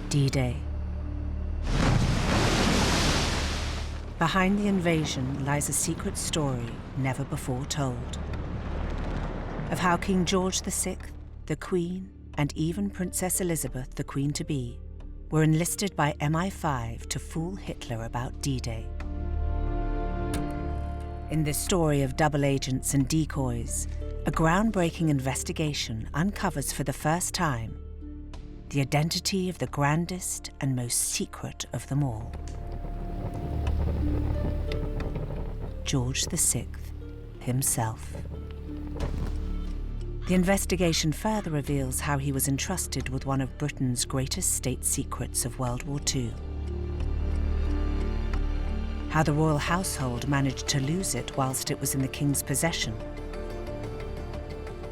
D-Day. Behind the invasion lies a secret story never before told. Of how King George VI, the Queen, and even Princess Elizabeth, the Queen-to-be, were enlisted by MI5 to fool Hitler about D-Day. In this story of double agents and decoys, a groundbreaking investigation uncovers for the first time the identity of the grandest and most secret of them all. George VI himself. The investigation further reveals how he was entrusted with one of Britain's greatest state secrets of World War II. How the royal household managed to lose it whilst it was in the King's possession.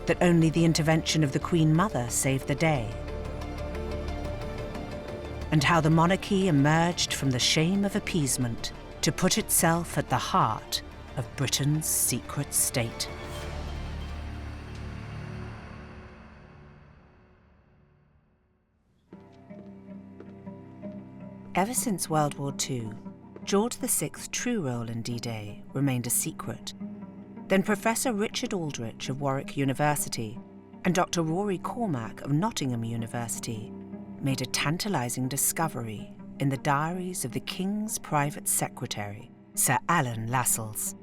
That only the intervention of the Queen Mother saved the day. And how the monarchy emerged from the shame of appeasement to put itself at the heart of Britain's secret state. Ever since World War II, George VI's true role in D-Day remained a secret. Then Professor Richard Aldrich of Warwick University and Dr. Rory Cormack of Nottingham University made a tantalising discovery in the diaries of the King's private secretary, Sir Alan Lascelles.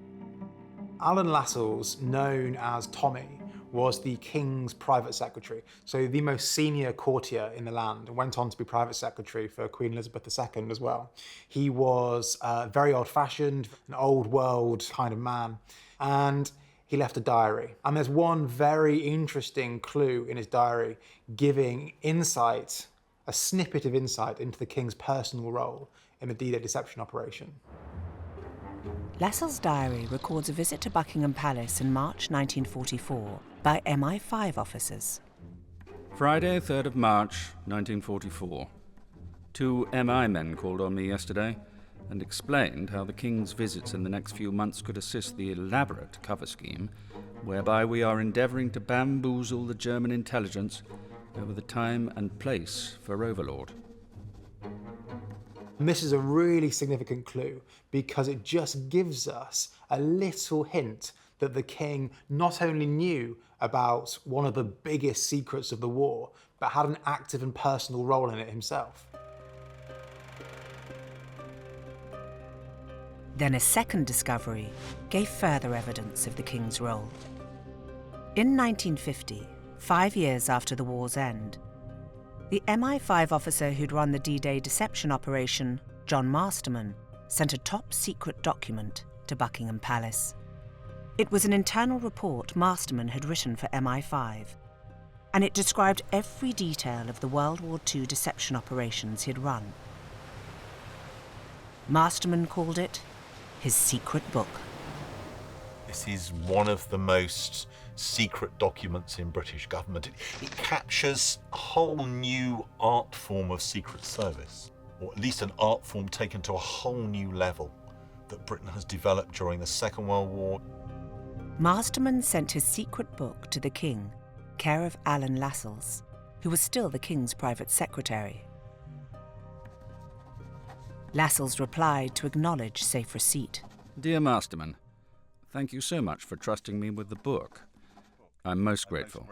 Alan Lascelles, known as Tommy, was the King's private secretary, so the most senior courtier in the land, and went on to be private secretary for Queen Elizabeth II as well. He was very old-fashioned, an old-world kind of man, and he left a diary. And there's one very interesting clue in his diary giving insight, a snippet of insight into the King's personal role in the D-Day deception operation. Lascelles' diary records a visit to Buckingham Palace in March 1944 by MI5 officers. Friday, 3rd of March, 1944. 2 MI men called on me yesterday and explained how the King's visits in the next few months could assist the elaborate cover scheme whereby we are endeavouring to bamboozle the German intelligence over the time and place for Overlord. And this is a really significant clue because it just gives us a little hint that the King not only knew about one of the biggest secrets of the war, but had an active and personal role in it himself. Then a second discovery gave further evidence of the King's role. In 1950, 5 years after the war's end, the MI5 officer who'd run the D-Day deception operation, John Masterman, sent a top-secret document to Buckingham Palace. It was an internal report Masterman had written for MI5, and it described every detail of the World War II deception operations he'd run. Masterman called it his secret book. This is one of the most secret documents in British government. It captures a whole new art form of secret service, or at least an art form taken to a whole new level that Britain has developed during the Second World War. Masterman sent his secret book to the King, care of Alan Lascelles, who was still the King's private secretary. Lascelles replied to acknowledge safe receipt. Dear Masterman, thank you so much for trusting me with the book. I'm most grateful.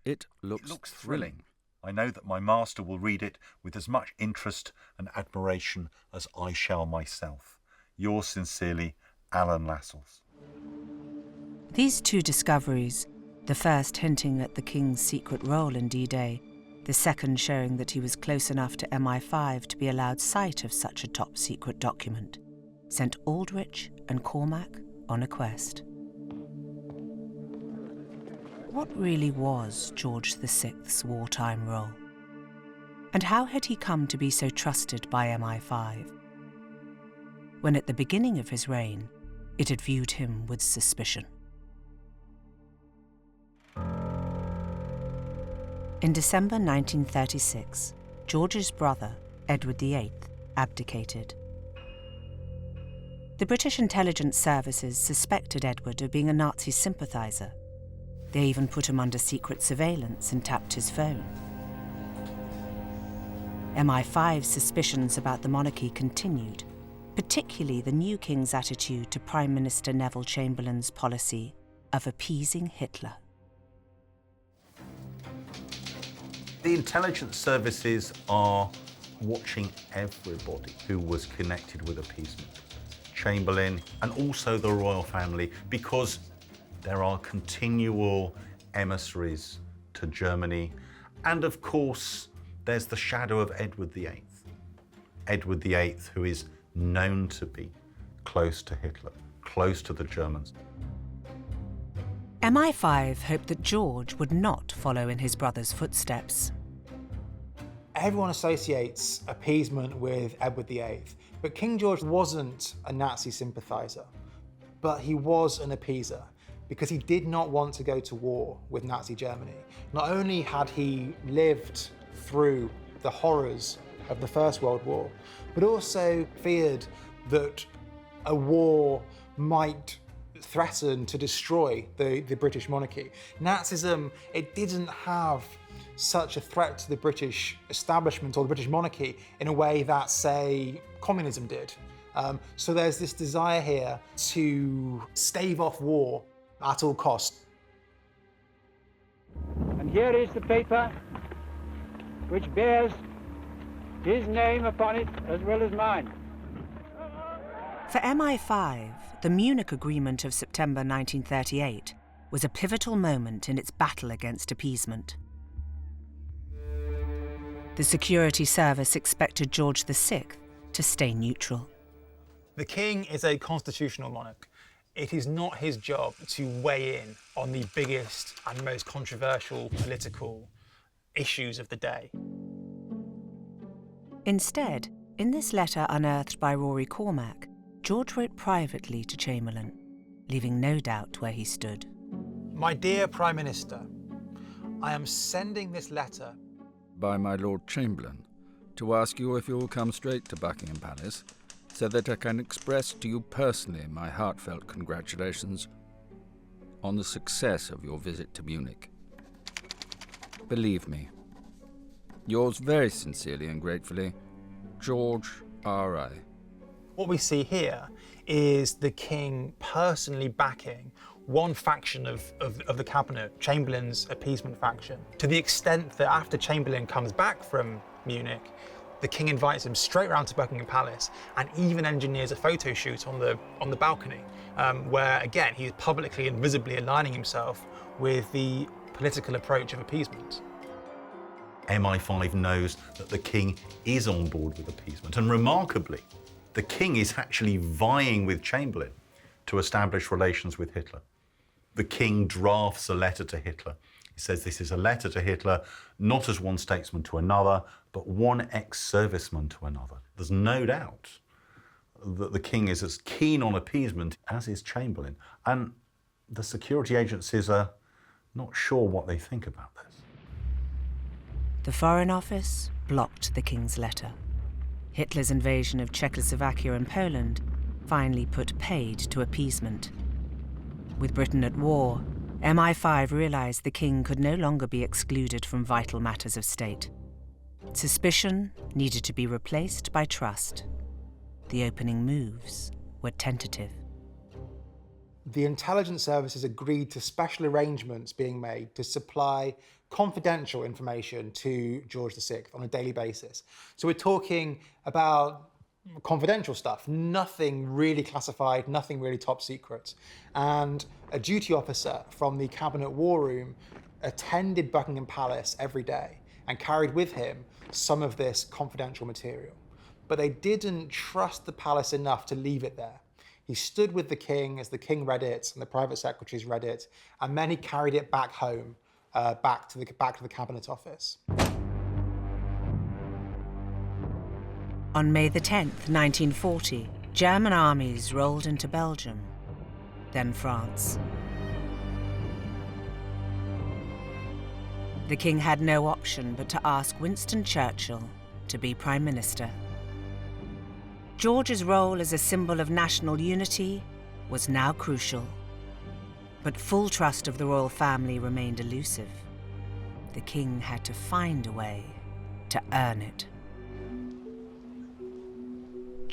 It looks thrilling. I know that my master will read it with as much interest and admiration as I shall myself. Yours sincerely, Alan Lascelles. These two discoveries, the first hinting at the King's secret role in D-Day, the second showing that he was close enough to MI5 to be allowed sight of such a top-secret document, sent Aldrich and Cormack on a quest. What really was George VI's wartime role? And how had he come to be so trusted by MI5, when at the beginning of his reign, it had viewed him with suspicion? In December 1936, George's brother, Edward VIII, abdicated. The British intelligence services suspected Edward of being a Nazi sympathiser. They even put him under secret surveillance and tapped his phone. MI5's suspicions about the monarchy continued, particularly the new king's attitude to Prime Minister Neville Chamberlain's policy of appeasing Hitler. The intelligence services are watching everybody who was connected with appeasement. Chamberlain and also the royal family, because there are continual emissaries to Germany. And of course, there's the shadow of Edward VIII. Edward VIII, who is known to be close to Hitler, close to the Germans. MI5 hoped that George would not follow in his brother's footsteps. Everyone associates appeasement with Edward VIII, but King George wasn't a Nazi sympathiser, but he was an appeaser because he did not want to go to war with Nazi Germany. Not only had he lived through the horrors of the First World War, but also feared that a war might threaten to destroy the British monarchy. Nazism, it didn't have such a threat to the British establishment or the British monarchy in a way that, say, communism did. So there's this desire here to stave off war at all costs. And here is the paper which bears his name upon it as well as mine. For MI5, the Munich Agreement of September 1938 was a pivotal moment in its battle against appeasement. The security service expected George VI to stay neutral. The king is a constitutional monarch. It is not his job to weigh in on the biggest and most controversial political issues of the day. Instead, in this letter unearthed by Rory Cormack, George wrote privately to Chamberlain, leaving no doubt where he stood. My dear Prime Minister, I am sending this letter By my Lord Chamberlain, to ask you if you will come straight to Buckingham Palace, so that I can express to you personally my heartfelt congratulations on the success of your visit to Munich. Believe me, yours very sincerely and gratefully, George R.I. What we see here is the king personally backing one faction of the cabinet, Chamberlain's appeasement faction, to the extent that after Chamberlain comes back from Munich, the king invites him straight round to Buckingham Palace and even engineers a photo shoot on the balcony, where again he's publicly and visibly aligning himself with the political approach of appeasement. MI5 knows that the king is on board with appeasement, and remarkably, the king is actually vying with Chamberlain to establish relations with Hitler. The king drafts a letter to Hitler. He says this is a letter to Hitler, not as one statesman to another, but one ex-serviceman to another. There's no doubt that the king is as keen on appeasement as is Chamberlain, and the security agencies are not sure what they think about this. The Foreign Office blocked the king's letter. Hitler's invasion of Czechoslovakia and Poland finally put paid to appeasement. With Britain at war, MI5 realised the king could no longer be excluded from vital matters of state. Suspicion needed to be replaced by trust. The opening moves were tentative. The intelligence services agreed to special arrangements being made to supply confidential information to George VI on a daily basis. So we're talking about confidential stuff, nothing really classified, nothing really top secret. And a duty officer from the Cabinet War Room attended Buckingham Palace every day and carried with him some of this confidential material. But they didn't trust the palace enough to leave it there. He stood with the king as the king read it and the private secretaries read it, and then he carried it back home, back to the Cabinet Office. On May the 10th, 1940, German armies rolled into Belgium, then France. The king had no option but to ask Winston Churchill to be Prime Minister. George's role as a symbol of national unity was now crucial, but full trust of the royal family remained elusive. The king had to find a way to earn it.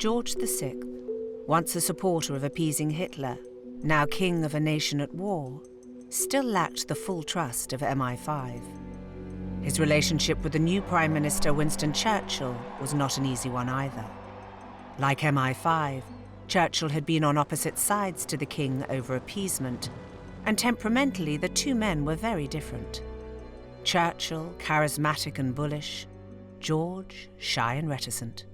George VI, once a supporter of appeasing Hitler, now king of a nation at war, still lacked the full trust of MI5. His relationship with the new Prime Minister Winston Churchill was not an easy one either. Like MI5, Churchill had been on opposite sides to the king over appeasement, and temperamentally the two men were very different. Churchill, charismatic and bullish; George, shy and reticent.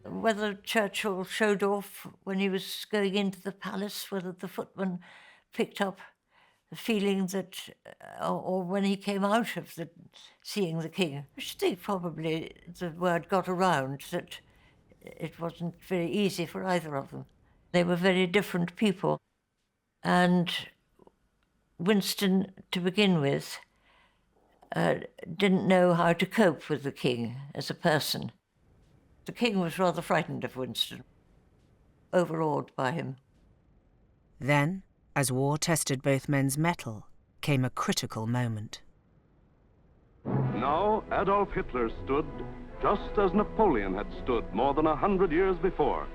Whether Churchill showed off when he was going into the palace, whether the footman picked up the feeling that, or when he came out of seeing the king, I should think probably the word got around that it wasn't very easy for either of them. They were very different people. And Winston, to begin with, didn't know how to cope with the king as a person. The king was rather frightened of Winston, overawed by him. Then, as war tested both men's mettle, came a critical moment. Now Adolf Hitler stood just as Napoleon had stood more than 100 years before,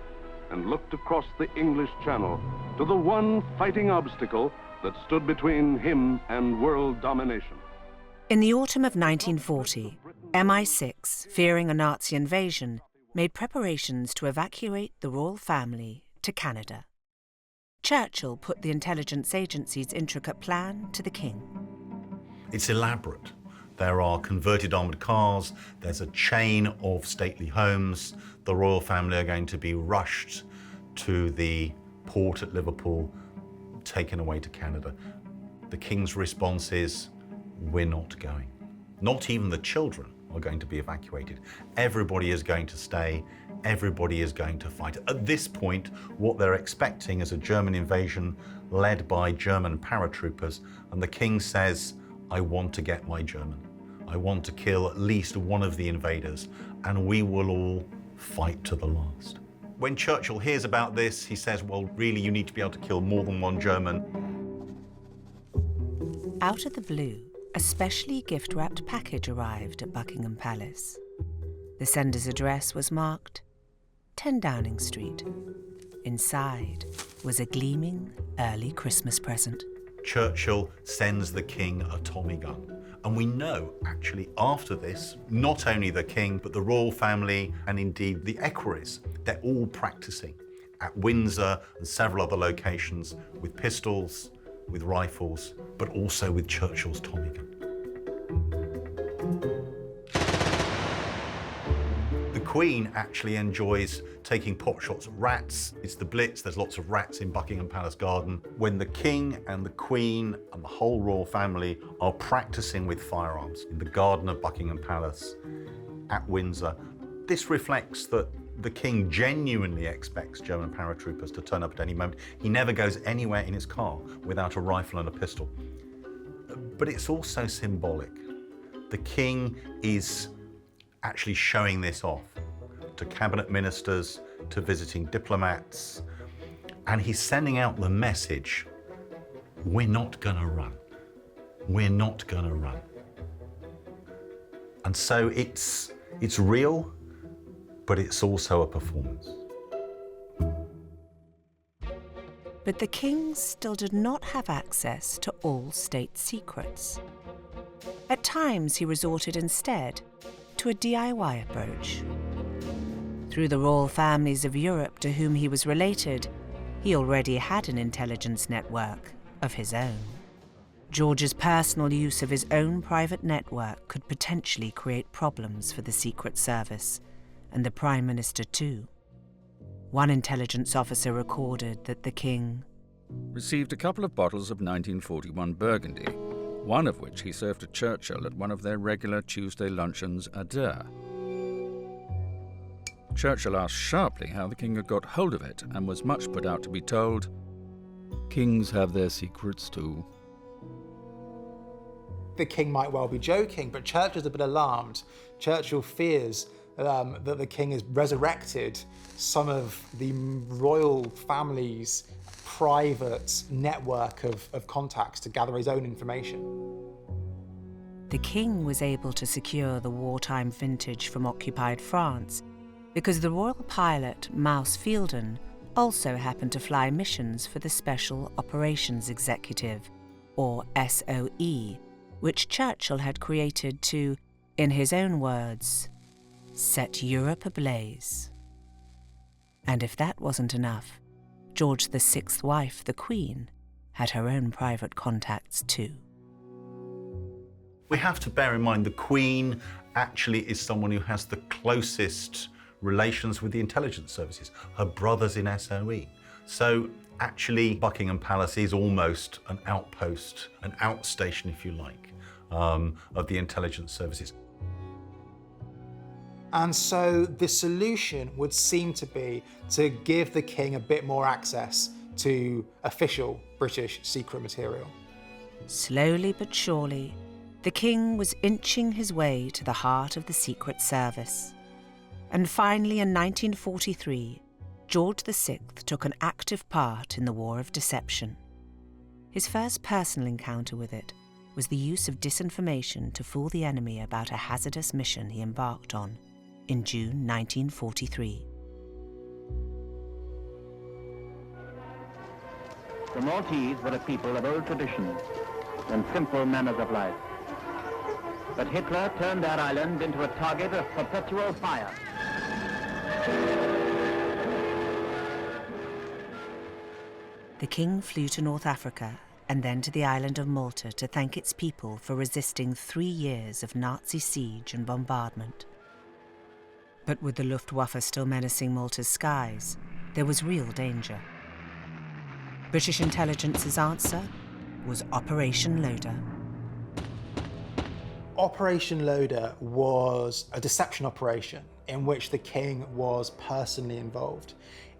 and looked across the English Channel to the one fighting obstacle that stood between him and world domination. In the autumn of 1940, MI6, fearing a Nazi invasion, made preparations to evacuate the royal family to Canada. Churchill put the intelligence agency's intricate plan to the king. It's elaborate. There are converted armoured cars, there's a chain of stately homes. The royal family are going to be rushed to the port at Liverpool, taken away to Canada. The king's response is, we're not going. Not even the children are going to be evacuated. Everybody is going to stay, everybody is going to fight. At this point, what they're expecting is a German invasion led by German paratroopers, and the king says, I want to get my German. I want to kill at least one of the invaders, and we will all fight to the last. When Churchill hears about this, he says, well, really, you need to be able to kill more than one German. Out of the blue, a specially gift-wrapped package arrived at Buckingham Palace. The sender's address was marked 10 Downing Street. Inside was a gleaming early Christmas present. Churchill sends the king a Tommy gun. And we know, actually, after this, not only the king, but the royal family and indeed the equerries, they're all practicing at Windsor and several other locations with pistols, with rifles, but also with Churchill's Tommy gun. The Queen actually enjoys taking pot shots at rats. It's the Blitz, there's lots of rats in Buckingham Palace garden. When the King and the Queen and the whole royal family are practicing with firearms in the garden of Buckingham Palace at Windsor, this reflects that the King genuinely expects German paratroopers to turn up at any moment. He never goes anywhere in his car without a rifle and a pistol. But it's also symbolic. The King is actually showing this off to cabinet ministers, to visiting diplomats, and he's sending out the message, we're not gonna run. We're not gonna run. And so it's real, but it's also a performance. But the king still did not have access to all state secrets. At times he resorted instead to a DIY approach. Through the royal families of Europe to whom he was related, he already had an intelligence network of his own. George's personal use of his own private network could potentially create problems for the Secret Service, and the Prime Minister too. One intelligence officer recorded that the king received a couple of bottles of 1941 Burgundy, one of which he served to Churchill at one of their regular Tuesday luncheons à deux. Churchill asked sharply how the king had got hold of it and was much put out to be told, "Kings have their secrets too." The king might well be joking, but Churchill's a bit alarmed. Churchill fears that the king has resurrected some of the royal family's private network of contacts to gather his own information. The king was able to secure the wartime vintage from occupied France, because the royal pilot Mouse Fielden also happened to fly missions for the Special Operations Executive, or SOE, which Churchill had created to, in his own words, set Europe ablaze. And if that wasn't enough, George VI's wife, the Queen, had her own private contacts too. We have to bear in mind the Queen actually is someone who has the closest relations with the intelligence services. Her brother's in SOE. So actually Buckingham Palace is almost an outpost, an outstation, if you like, of the intelligence services. And so the solution would seem to be to give the king a bit more access to official British secret material. Slowly but surely, the king was inching his way to the heart of the Secret Service. And finally, in 1943, George VI took an active part in the War of Deception. His first personal encounter with it was the use of disinformation to fool the enemy about a hazardous mission he embarked on in June 1943. The Maltese were a people of old traditions and simple manners of life. But Hitler turned their island into a target of perpetual fire. The king flew to North Africa and then to the island of Malta to thank its people for resisting 3 years of Nazi siege and bombardment. But with the Luftwaffe still menacing Malta's skies, there was real danger. British intelligence's answer was Operation Loader. Operation Loader was a deception operation in which the king was personally involved.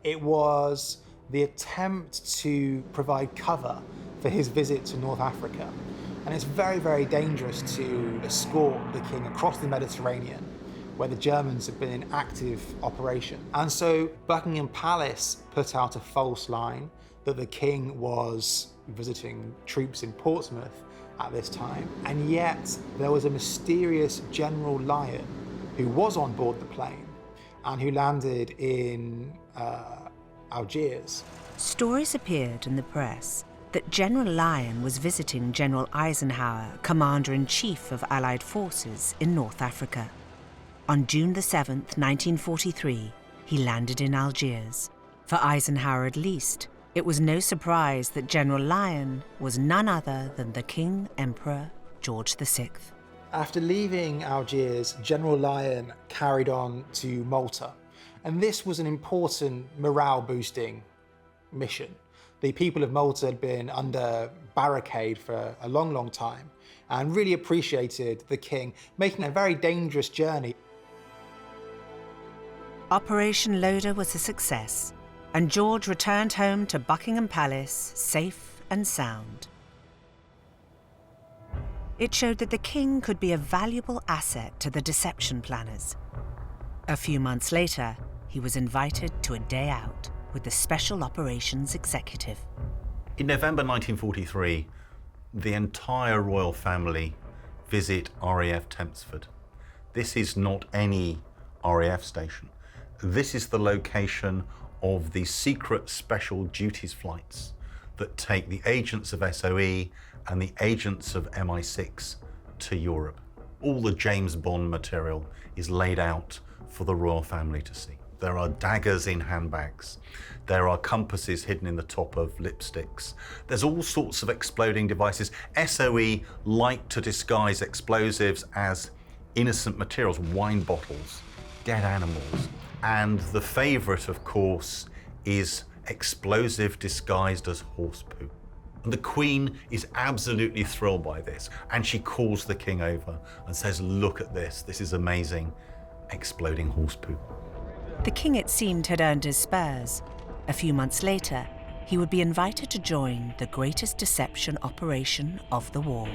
It was the attempt to provide cover for his visit to North Africa. And it's very, very dangerous to escort the king across the Mediterranean, where the Germans had been in active operation. And so Buckingham Palace put out a false line that the king was visiting troops in Portsmouth at this time. And yet there was a mysterious General Lyon who was on board the plane and who landed in Algiers. Stories appeared in the press that General Lyon was visiting General Eisenhower, Commander-in-Chief of Allied forces in North Africa. On June the 7th, 1943, he landed in Algiers. For Eisenhower at least, it was no surprise that General Lyon was none other than the King Emperor George VI. After leaving Algiers, General Lyon carried on to Malta. And this was an important morale-boosting mission. The people of Malta had been under barricade for a long, long time and really appreciated the king making a very dangerous journey. Operation Loader was a success, and George returned home to Buckingham Palace safe and sound. It showed that the king could be a valuable asset to the deception planners. A few months later, he was invited to a day out with the Special Operations Executive. In November 1943, the entire royal family visit RAF Tempsford. This is not any RAF station. This is the location of the secret special duties flights that take the agents of SOE and the agents of MI6 to Europe. All the James Bond material is laid out for the royal family to see. There are daggers in handbags. There are compasses hidden in the top of lipsticks. There's all sorts of exploding devices. SOE like to disguise explosives as innocent materials, wine bottles, dead animals. And the favorite, of course, is explosive disguised as horse poo. And the Queen is absolutely thrilled by this. And she calls the king over and says, "Look at this. This is amazing. Exploding horse poo." The king, it seemed, had earned his spurs. A few months later, he would be invited to join the greatest deception operation of the war.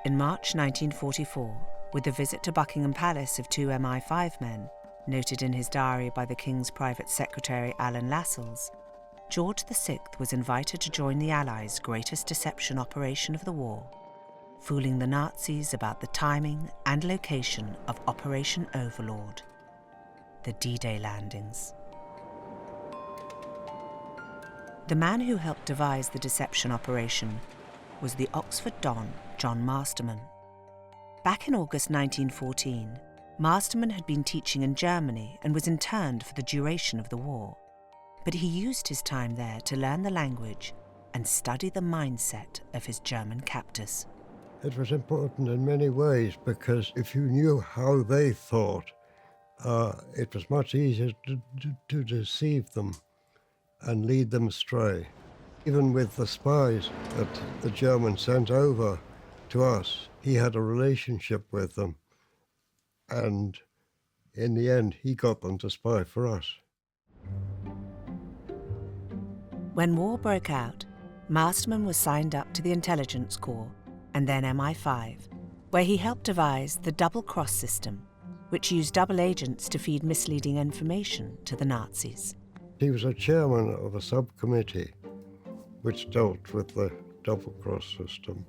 In March 1944, with the visit to Buckingham Palace of 2 MI5 men, noted in his diary by the King's private secretary Alan Lascelles, George VI was invited to join the Allies' greatest deception operation of the war, fooling the Nazis about the timing and location of Operation Overlord, the D-Day landings. The man who helped devise the deception operation was the Oxford Don, John Masterman. Back in August 1914, Masterman had been teaching in Germany and was interned for the duration of the war. But he used his time there to learn the language and study the mindset of his German captors. It was important in many ways because if you knew how they thought, it was much easier to deceive them and lead them astray. Even with the spies that the Germans sent over to us, he had a relationship with them, and in the end, he got them to spy for us. When war broke out, Masterman was signed up to the Intelligence Corps and then MI5, where he helped devise the double-cross system, which used double agents to feed misleading information to the Nazis. He was a chairman of a subcommittee which dealt with the double-cross system.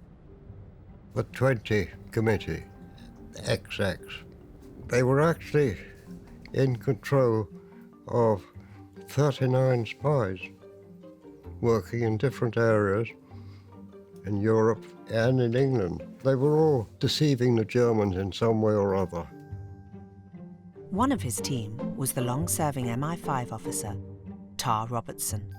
The 20 committee, XX, they were actually in control of 39 spies working in different areas in Europe and in England. They were all deceiving the Germans in some way or other. One of his team was the long-serving MI5 officer, Tar Robertson.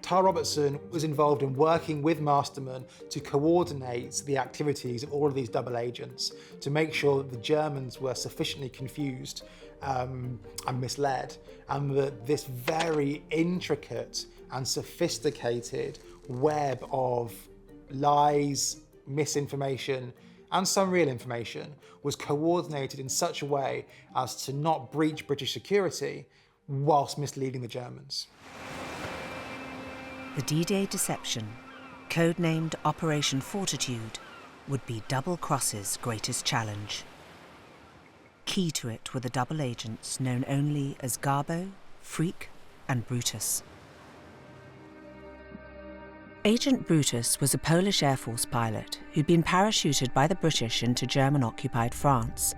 Tar Robertson was involved in working with Masterman to coordinate the activities of all of these double agents to make sure that the Germans were sufficiently confused and misled, and that this very intricate and sophisticated web of lies, misinformation, and some real information was coordinated in such a way as to not breach British security whilst misleading the Germans. The D-Day deception, codenamed Operation Fortitude, would be Double Cross's greatest challenge. Key to it were the double agents known only as Garbo, Freak, and Brutus. Agent Brutus was a Polish Air Force pilot who'd been parachuted by the British into German-occupied France.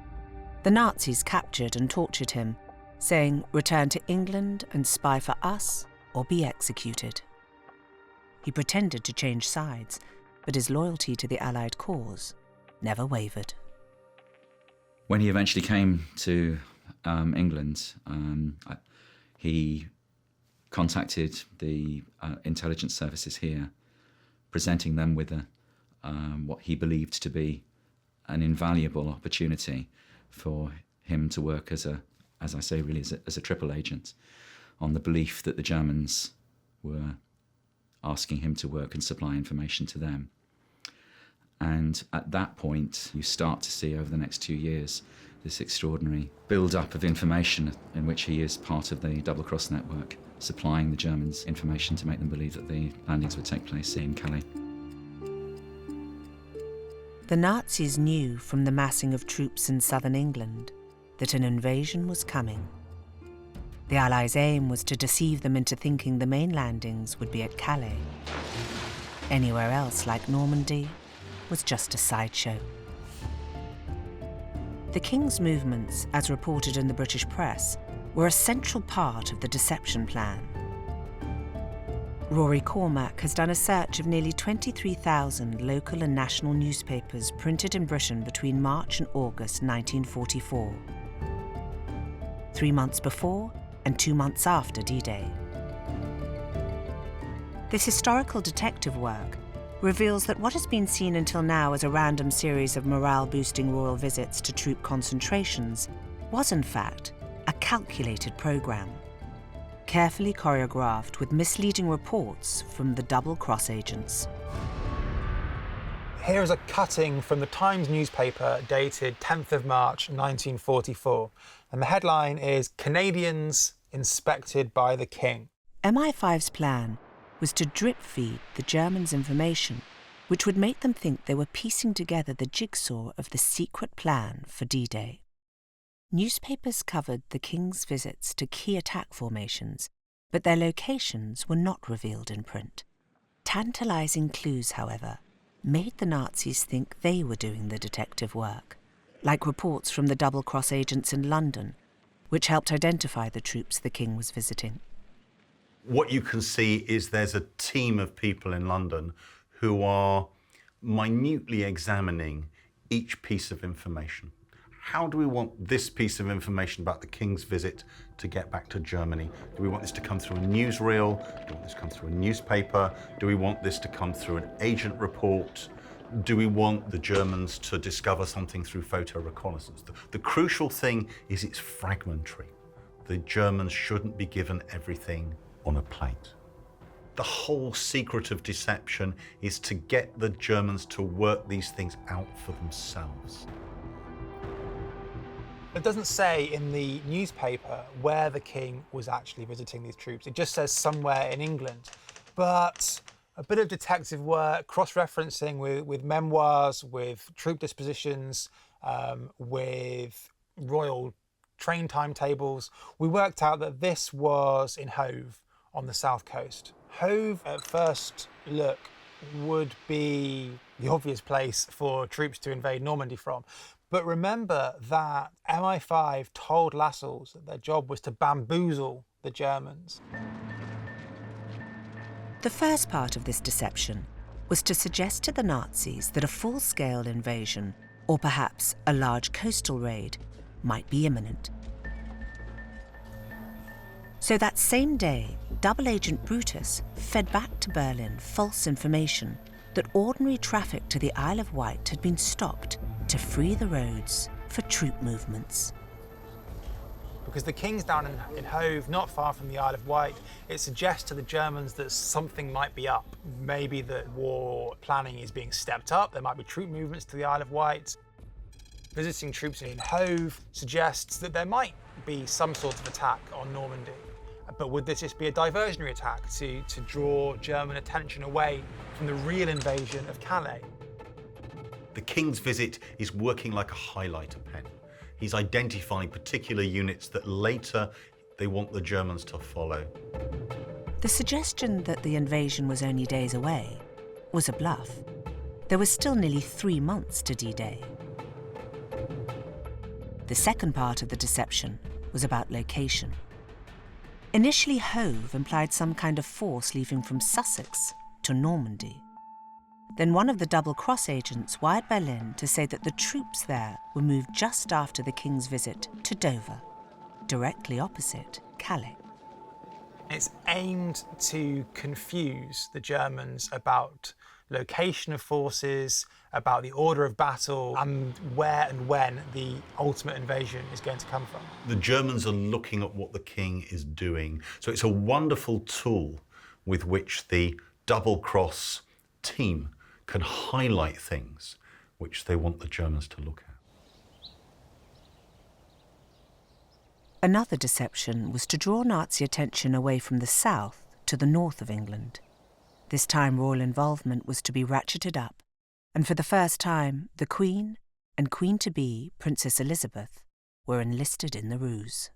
The Nazis captured and tortured him, saying, "Return to England and spy for us or be executed." He pretended to change sides, but his loyalty to the Allied cause never wavered. When he eventually came to England, he contacted the intelligence services here, presenting them with what he believed to be an invaluable opportunity for him to work as a triple agent, on the belief that the Germans were asking him to work and supply information to them. And at that point, you start to see over the next 2 years this extraordinary build-up of information in which he is part of the double-cross network, supplying the Germans information to make them believe that the landings would take place in Calais. The Nazis knew from the massing of troops in southern England that an invasion was coming. The Allies' aim was to deceive them into thinking the main landings would be at Calais. Anywhere else, like Normandy, was just a sideshow. The King's movements, as reported in the British press, were a central part of the deception plan. Rory Cormack has done a search of nearly 23,000 local and national newspapers printed in Britain between March and August 1944. 3 months before and 2 months after D-Day. This historical detective work reveals that what has been seen until now as a random series of morale-boosting royal visits to troop concentrations was, in fact, a calculated programme, carefully choreographed with misleading reports from the double-cross agents. Here is a cutting from the Times newspaper dated 10th of March 1944, and the headline is "Canadians Inspected by the King." MI5's plan was to drip-feed the Germans information which would make them think they were piecing together the jigsaw of the secret plan for D-Day. Newspapers covered the King's visits to key attack formations, but their locations were not revealed in print. Tantalising clues, however, made the Nazis think they were doing the detective work, like reports from the double-cross agents in London, which helped identify the troops the king was visiting. What you can see is there's a team of people in London who are minutely examining each piece of information. How do we want this piece of information about the king's visit to get back to Germany? Do we want this to come through a newsreel? Do we want this to come through a newspaper? Do we want this to come through an agent report? Do we want the Germans to discover something through photo reconnaissance? The crucial thing is it's fragmentary. The Germans shouldn't be given everything on a plate. The whole secret of deception is to get the Germans to work these things out for themselves. It doesn't say in the newspaper where the king was actually visiting these troops. It just says somewhere in England. But a bit of detective work, cross-referencing with memoirs, with troop dispositions, with royal train timetables, we worked out that this was in Hove on the south coast. Hove, at first look, would be the obvious place for troops to invade Normandy from. But remember that MI5 told Lascelles that their job was to bamboozle the Germans. The first part of this deception was to suggest to the Nazis that a full-scale invasion, or perhaps a large coastal raid, might be imminent. So that same day, double agent Brutus fed back to Berlin false information that ordinary traffic to the Isle of Wight had been stopped to free the roads for troop movements. Because the king's down in Hove, not far from the Isle of Wight, it suggests to the Germans that something might be up. Maybe that war planning is being stepped up, there might be troop movements to the Isle of Wight. Visiting troops in Hove suggests that there might be some sort of attack on Normandy. But would this just be a diversionary attack to draw German attention away from the real invasion of Calais? The king's visit is working like a highlighter pen. He's identifying particular units that later they want the Germans to follow. The suggestion that the invasion was only days away was a bluff. There was still nearly 3 months to D-Day. The second part of the deception was about location. Initially, Hove implied some kind of force leaving from Sussex to Normandy. Then one of the double-cross agents wired Berlin to say that the troops there were moved just after the king's visit to Dover, directly opposite Calais. It's aimed to confuse the Germans about location of forces, about the order of battle, and where and when the ultimate invasion is going to come from. The Germans are looking at what the king is doing. So it's a wonderful tool with which the double-cross team can highlight things which they want the Germans to look at. Another deception was to draw Nazi attention away from the south to the north of England. This time royal involvement was to be ratcheted up, and for the first time the Queen and Queen-to-be, Princess Elizabeth, were enlisted in the ruse.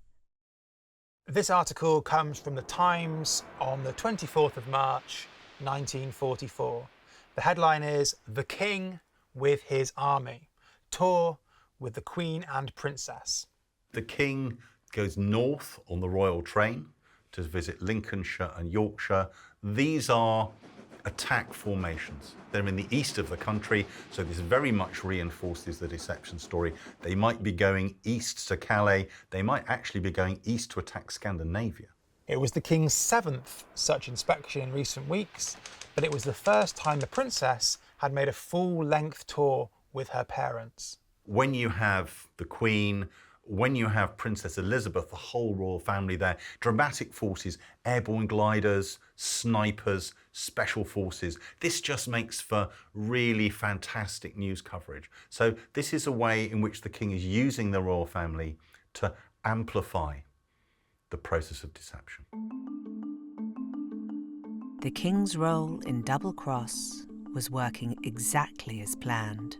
This article comes from the Times on the 24th of March, 1944. The headline is, "The King with his Army, Tour with the Queen and Princess." The king goes north on the royal train to visit Lincolnshire and Yorkshire. These are attack formations. They're in the east of the country, so this very much reinforces the deception story. They might be going east to Calais. They might actually be going east to attack Scandinavia. It was the King's 7th such inspection in recent weeks, but it was the first time the Princess had made a full-length tour with her parents. When you have the Queen, when you have Princess Elizabeth, the whole royal family there, dramatic forces, airborne gliders, snipers, special forces, this just makes for really fantastic news coverage. So this is a way in which the King is using the royal family to amplify the process of deception. The King's role in Double Cross was working exactly as planned.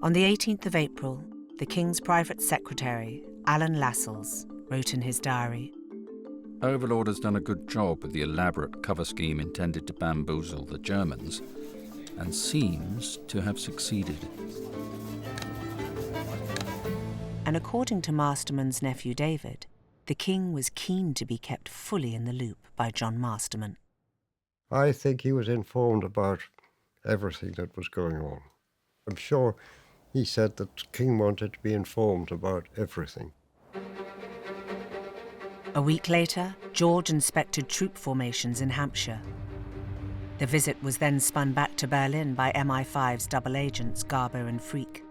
On the 18th of April, the King's private secretary, Alan Lascelles, wrote in his diary, "Overlord has done a good job with the elaborate cover scheme intended to bamboozle the Germans. and seems to have succeeded. And according to Masterman's nephew David, the king was keen to be kept fully in the loop by John Masterman. I think he was informed about everything that was going on. I'm sure he said that the king wanted to be informed about everything. A week later, George inspected troop formations in Hampshire. The visit was then spun back to Berlin by MI5's double agents Garbo and Freak.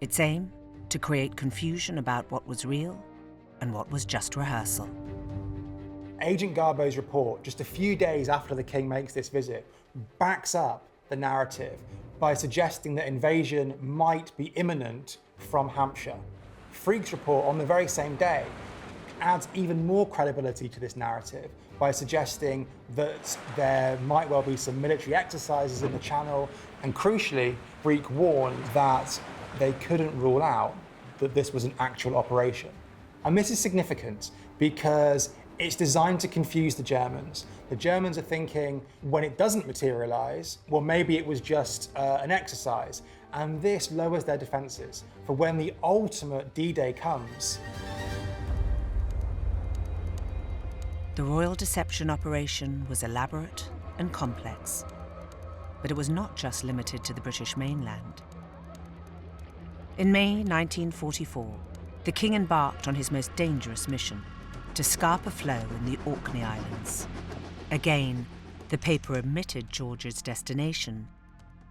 Its aim? To create confusion about what was real and what was just rehearsal. Agent Garbo's report, just a few days after the king makes this visit, backs up the narrative by suggesting that invasion might be imminent from Hampshire. Freak's report on the very same day adds even more credibility to this narrative by suggesting that there might well be some military exercises in the Channel, and crucially, Freak warned that they couldn't rule out that this was an actual operation. And this is significant because it's designed to confuse the Germans. The Germans are thinking, when it doesn't materialize, well, maybe it was just an exercise. And this lowers their defenses for when the ultimate D-Day comes. The royal deception operation was elaborate and complex, but it was not just limited to the British mainland. In May 1944, the king embarked on his most dangerous mission, to scarp a floe in the Orkney Islands. Again, the paper omitted George's destination,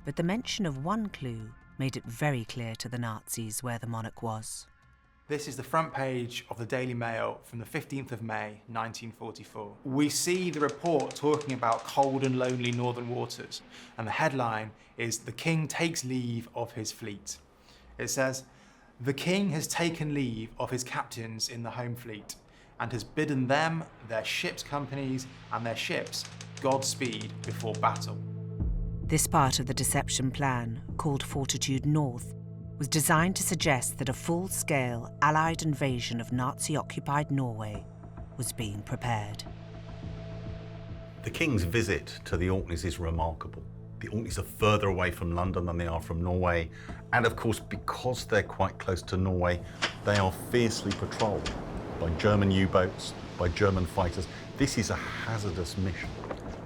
but the mention of one clue made it very clear to the Nazis where the monarch was. This is the front page of the Daily Mail from the 15th of May, 1944. We see the report talking about cold and lonely northern waters, and the headline is, "The King takes leave of his fleet." It says, "The King has taken leave of his captains in the home fleet and has bidden them, their ship's companies and their ships Godspeed before battle." This part of the deception plan, called Fortitude North, was designed to suggest that a full-scale Allied invasion of Nazi-occupied Norway was being prepared. The King's visit to the Orkneys is remarkable. The Orkneys are further away from London than they are from Norway. And of course, because they're quite close to Norway, they are fiercely patrolled by German U-boats, by German fighters. This is a hazardous mission.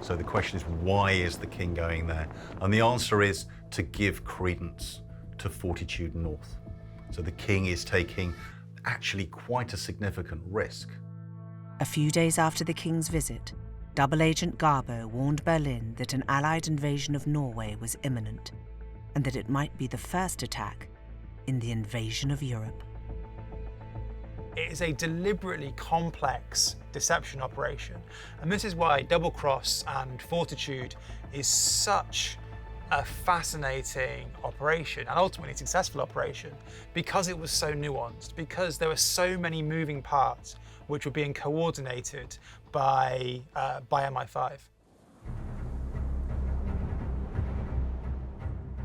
So the question is, why is the king going there? And the answer is to give credence to Fortitude North. So the king is taking actually quite a significant risk. A few days after the king's visit, double agent Garbo warned Berlin that an Allied invasion of Norway was imminent, and that it might be the first attack in the invasion of Europe. It is a deliberately complex deception operation, and this is why Double Cross and Fortitude is such a fascinating operation, and ultimately successful operation, because it was so nuanced, because there were so many moving parts which were being coordinated by MI5.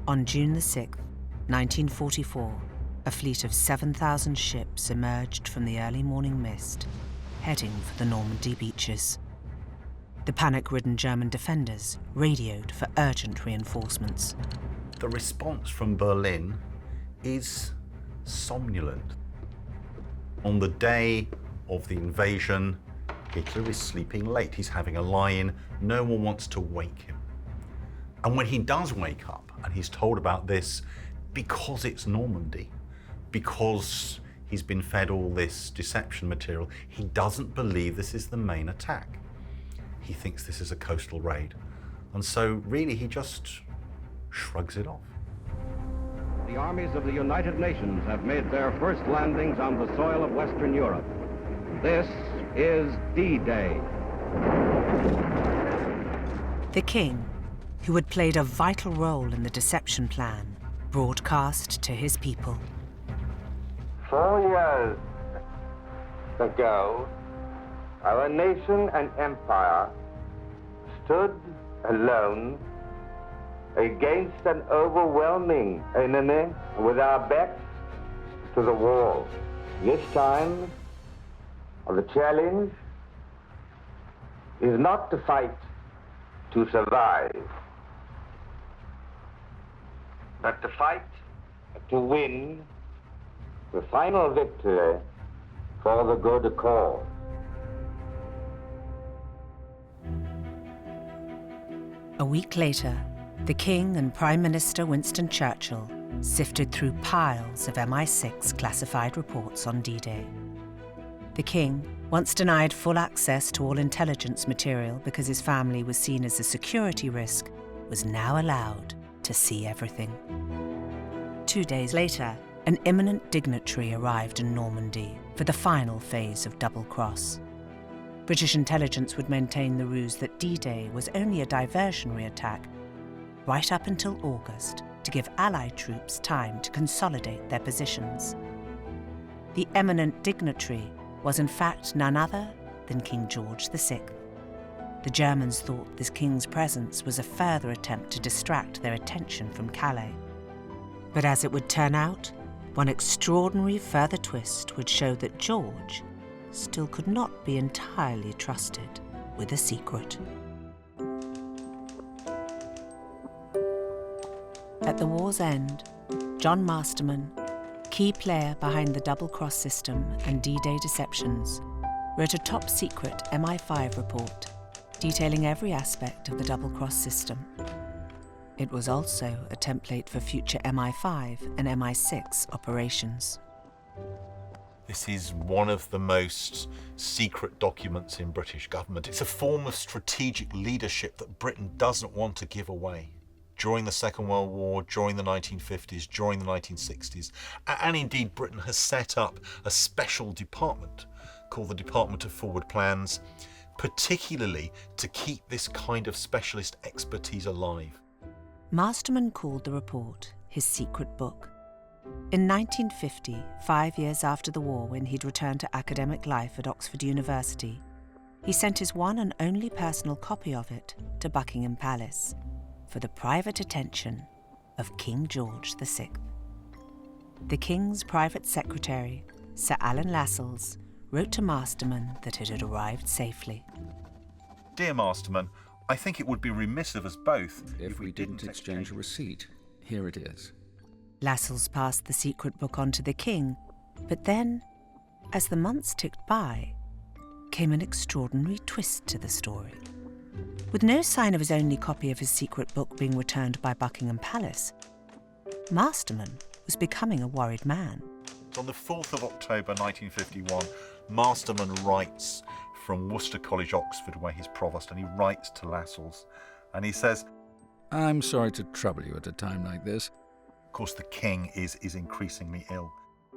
On June the 6th, 1944, a fleet of 7,000 ships emerged from the early morning mist, heading for the Normandy beaches. The panic-ridden German defenders radioed for urgent reinforcements. The response from Berlin is somnolent. On the day of the invasion, Hitler is sleeping late. He's having a lie-in. No one wants to wake him. And when he does wake up and he's told about this, because it's Normandy, because he's been fed all this deception material, he doesn't believe this is the main attack. He thinks this is a coastal raid. And so really he just shrugs it off. The armies of the United Nations have made their first landings on the soil of Western Europe. This is D-Day. The king, who had played a vital role in the deception plan, broadcast to his people. 4 years ago, our nation and empire stood alone against an overwhelming enemy with our backs to the wall. This time, the challenge is not to fight to survive, but to fight, to win the final victory for the good cause. A week later, the King and Prime Minister Winston Churchill sifted through piles of MI6 classified reports on D-Day. The King, once denied full access to all intelligence material because his family was seen as a security risk, was now allowed to see everything. 2 days later, an eminent dignitary arrived in Normandy for the final phase of Double Cross. British intelligence would maintain the ruse that D-Day was only a diversionary attack, right up until August, to give Allied troops time to consolidate their positions. The eminent dignitary was in fact none other than King George VI. The Germans thought this king's presence was a further attempt to distract their attention from Calais. But as it would turn out, one extraordinary further twist would show that George still could not be entirely trusted with a secret. At the war's end, John Masterman, key player behind the double cross system and D-Day deceptions, wrote a top-secret MI5 report detailing every aspect of the double cross system. It was also a template for future MI5 and MI6 operations. This is one of the most secret documents in British government. It's a form of strategic leadership that Britain doesn't want to give away. During the Second World War, during the 1950s, during the 1960s, and indeed Britain has set up a special department called the Department of Forward Plans, particularly to keep this kind of specialist expertise alive. Masterman called the report his secret book. In 1950, 5 years after the war, when he'd returned to academic life at Oxford University, he sent his one and only personal copy of it to Buckingham Palace for the private attention of King George VI. The King's private secretary, Sir Alan Lascelles, wrote to Masterman that it had arrived safely. Dear Masterman, I think it would be remiss of us both if we didn't exchange a receipt. Here it is. Lascelles passed the secret book on to the King, but then, as the months ticked by, came an extraordinary twist to the story. With no sign of his only copy of his secret book being returned by Buckingham Palace, Masterman was becoming a worried man. On the 4th of October 1951, Masterman writes from Worcester College, Oxford, where he's provost, and he writes to Lascelles, and he says, I'm sorry to trouble you at a time like this. Of course, the King is increasingly ill.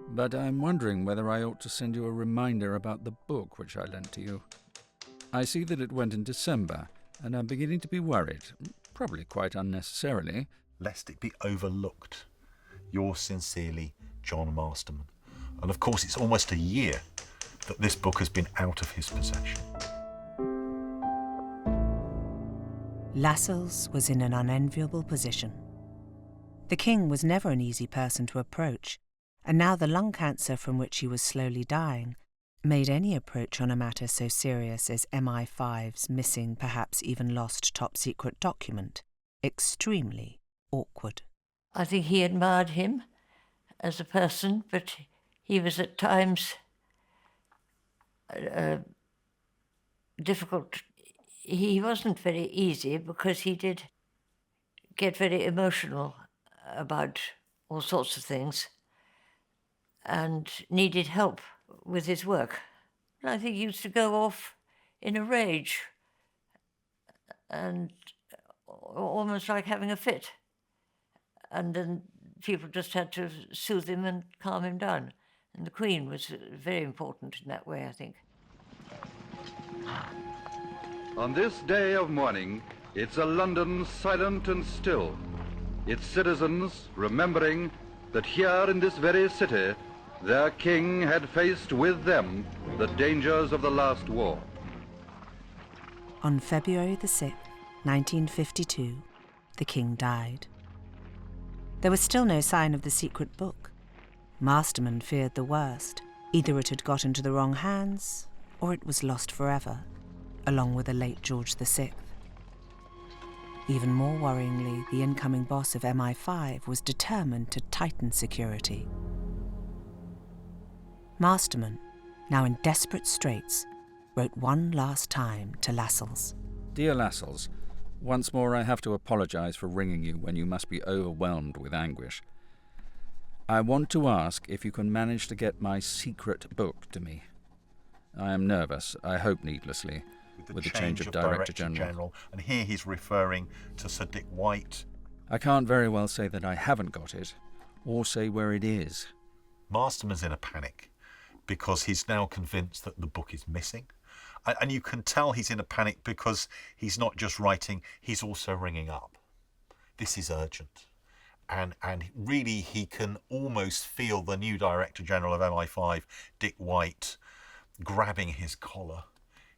But I'm wondering whether I ought to send you a reminder about the book which I lent to you. I see that it went in December, and I'm beginning to be worried, probably quite unnecessarily, lest it be overlooked. Yours sincerely, John Masterman. And of course, it's almost a year that this book has been out of his possession. Lascelles was in an unenviable position. The King was never an easy person to approach, and now the lung cancer from which he was slowly dying made any approach on a matter so serious as MI5's missing, perhaps even lost top-secret document extremely awkward. I think he admired him as a person, but he was at times difficult. He wasn't very easy because he did get very emotional about all sorts of things and needed help with his work. And I think he used to go off in a rage and almost like having a fit. And then people just had to soothe him and calm him down. And the Queen was very important in that way, I think. On this day of mourning, it's a London silent and still. Its citizens remembering that here in this very city, their king had faced with them the dangers of the last war. On February the 6th, 1952, the King died. There was still no sign of the secret book. Masterman feared the worst. Either it had got into the wrong hands, or it was lost forever, along with the late George VI. Even more worryingly, the incoming boss of MI5 was determined to tighten security. Masterman, now in desperate straits, wrote one last time to Lascelles. Dear Lascelles, once more I have to apologize for ringing you when you must be overwhelmed with anguish. I want to ask if you can manage to get my secret book to me. I am nervous, I hope needlessly, with the change of Director General. And here he's referring to Sir Dick White. I can't very well say that I haven't got it, or say where it is. Masterman's in a panic because he's now convinced that the book is missing. And you can tell he's in a panic because he's not just writing, he's also ringing up. This is urgent. And really he can almost feel the new Director General of MI5, Dick White, grabbing his collar.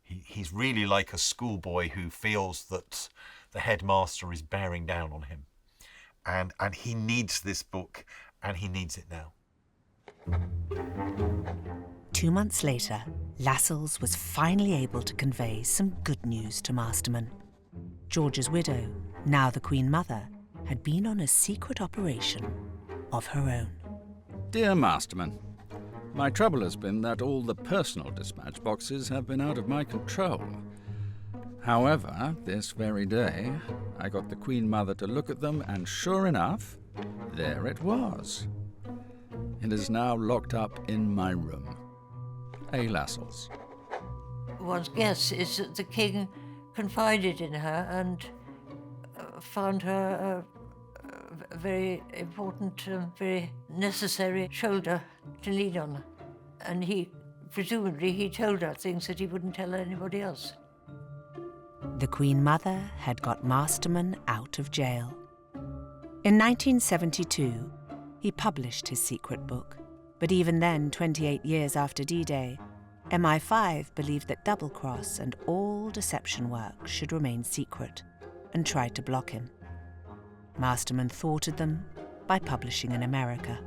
He's really like a schoolboy who feels that the headmaster is bearing down on him. And he needs this book, and he needs it now. 2 months later, Lascelles was finally able to convey some good news to Masterman. George's widow, now the Queen Mother, had been on a secret operation of her own. Dear Masterman, my trouble has been that all the personal dispatch boxes have been out of my control. However, this very day, I got the Queen Mother to look at them, and sure enough, there it was. It is now locked up in my room. A. Lascelles. One's guess is that the king confided in her and found her a very important, very necessary shoulder to lean on. And presumably he told her things that he wouldn't tell anybody else. The Queen Mother had got Masterman out of jail. In 1972, he published his secret book. But even then, 28 years after D-Day, MI5 believed that double-cross and all deception work should remain secret, and tried to block him. Masterman thwarted them by publishing in America.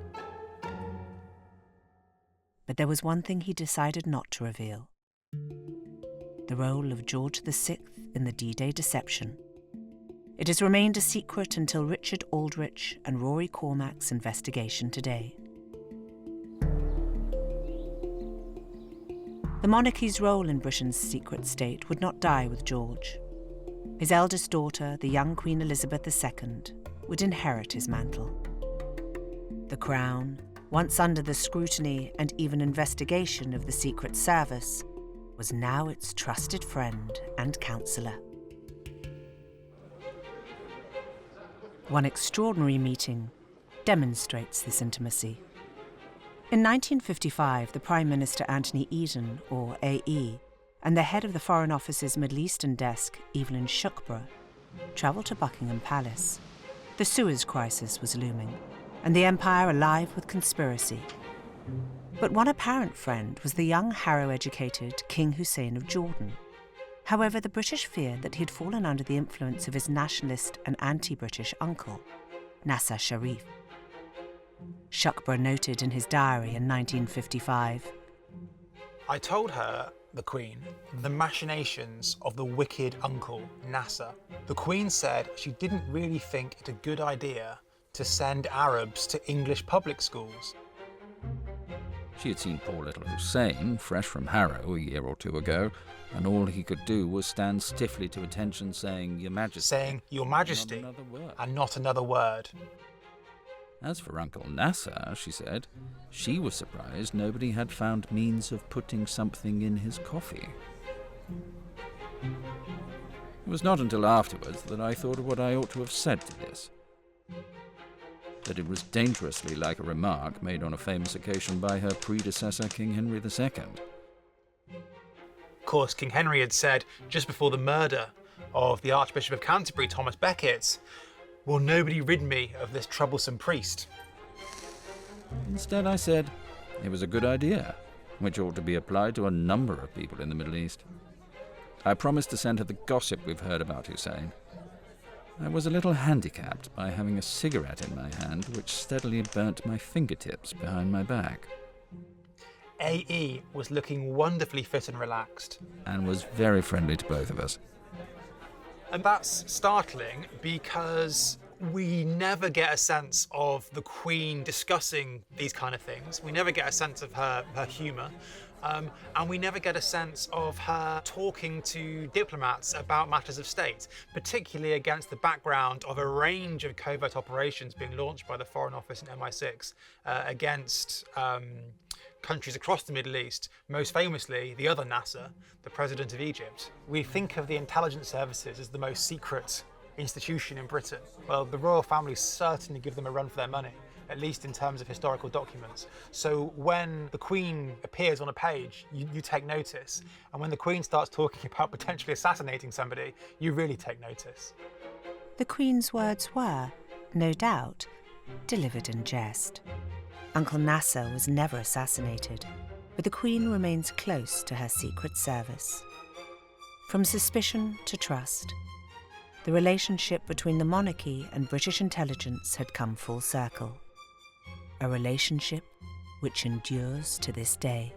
But there was one thing he decided not to reveal: the role of George VI in the D-Day deception. It has remained a secret until Richard Aldrich and Rory Cormac's investigation today. The monarchy's role in Britain's secret state would not die with George. His eldest daughter, the young Queen Elizabeth II, would inherit his mantle. The crown, once under the scrutiny and even investigation of the Secret Service, was now its trusted friend and counsellor. One extraordinary meeting demonstrates this intimacy. In 1955, the Prime Minister Anthony Eden, or AE, and the head of the Foreign Office's Middle Eastern desk, Evelyn Shuckburgh, travelled to Buckingham Palace. The Suez Crisis was looming, and the empire alive with conspiracy. But one apparent friend was the young Harrow-educated King Hussein of Jordan. However, the British feared that he had fallen under the influence of his nationalist and anti-British uncle, Nasser Sharif. Shuckburgh noted in his diary in 1955, I told her, the Queen, the machinations of the wicked uncle, Nasser. The Queen said she didn't really think it a good idea to send Arabs to English public schools. She had seen poor little Hussein, fresh from Harrow a year or two ago, and all he could do was stand stiffly to attention saying, Your Majesty. Saying, Your Majesty, and not another word. As for Uncle Nasser, she said, she was surprised nobody had found means of putting something in his coffee. It was not until afterwards that I thought of what I ought to have said to this. That it was dangerously like a remark made on a famous occasion by her predecessor, King Henry II. Of course, King Henry had said, just before the murder of the Archbishop of Canterbury, Thomas Becket, will nobody rid me of this troublesome priest? Instead, I said it was a good idea, which ought to be applied to a number of people in the Middle East. I promised to send her the gossip we've heard about Hussein. I was a little handicapped by having a cigarette in my hand which steadily burnt my fingertips behind my back. AE was looking wonderfully fit and relaxed. And was very friendly to both of us. And that's startling because we never get a sense of the Queen discussing these kind of things. We never get a sense of her humour. And we never get a sense of her talking to diplomats about matters of state, particularly against the background of a range of covert operations being launched by the Foreign Office and MI6 against countries across the Middle East, most famously the other Nasser, the President of Egypt. We think of the intelligence services as the most secret institution in Britain. Well, the royal family certainly give them a run for their money, at least in terms of historical documents. So when the Queen appears on a page, you take notice. And when the Queen starts talking about potentially assassinating somebody, you really take notice. The Queen's words were, no doubt, delivered in jest. Uncle Nasser was never assassinated, but the Queen remains close to her Secret Service. From suspicion to trust, the relationship between the monarchy and British intelligence had come full circle. A relationship which endures to this day.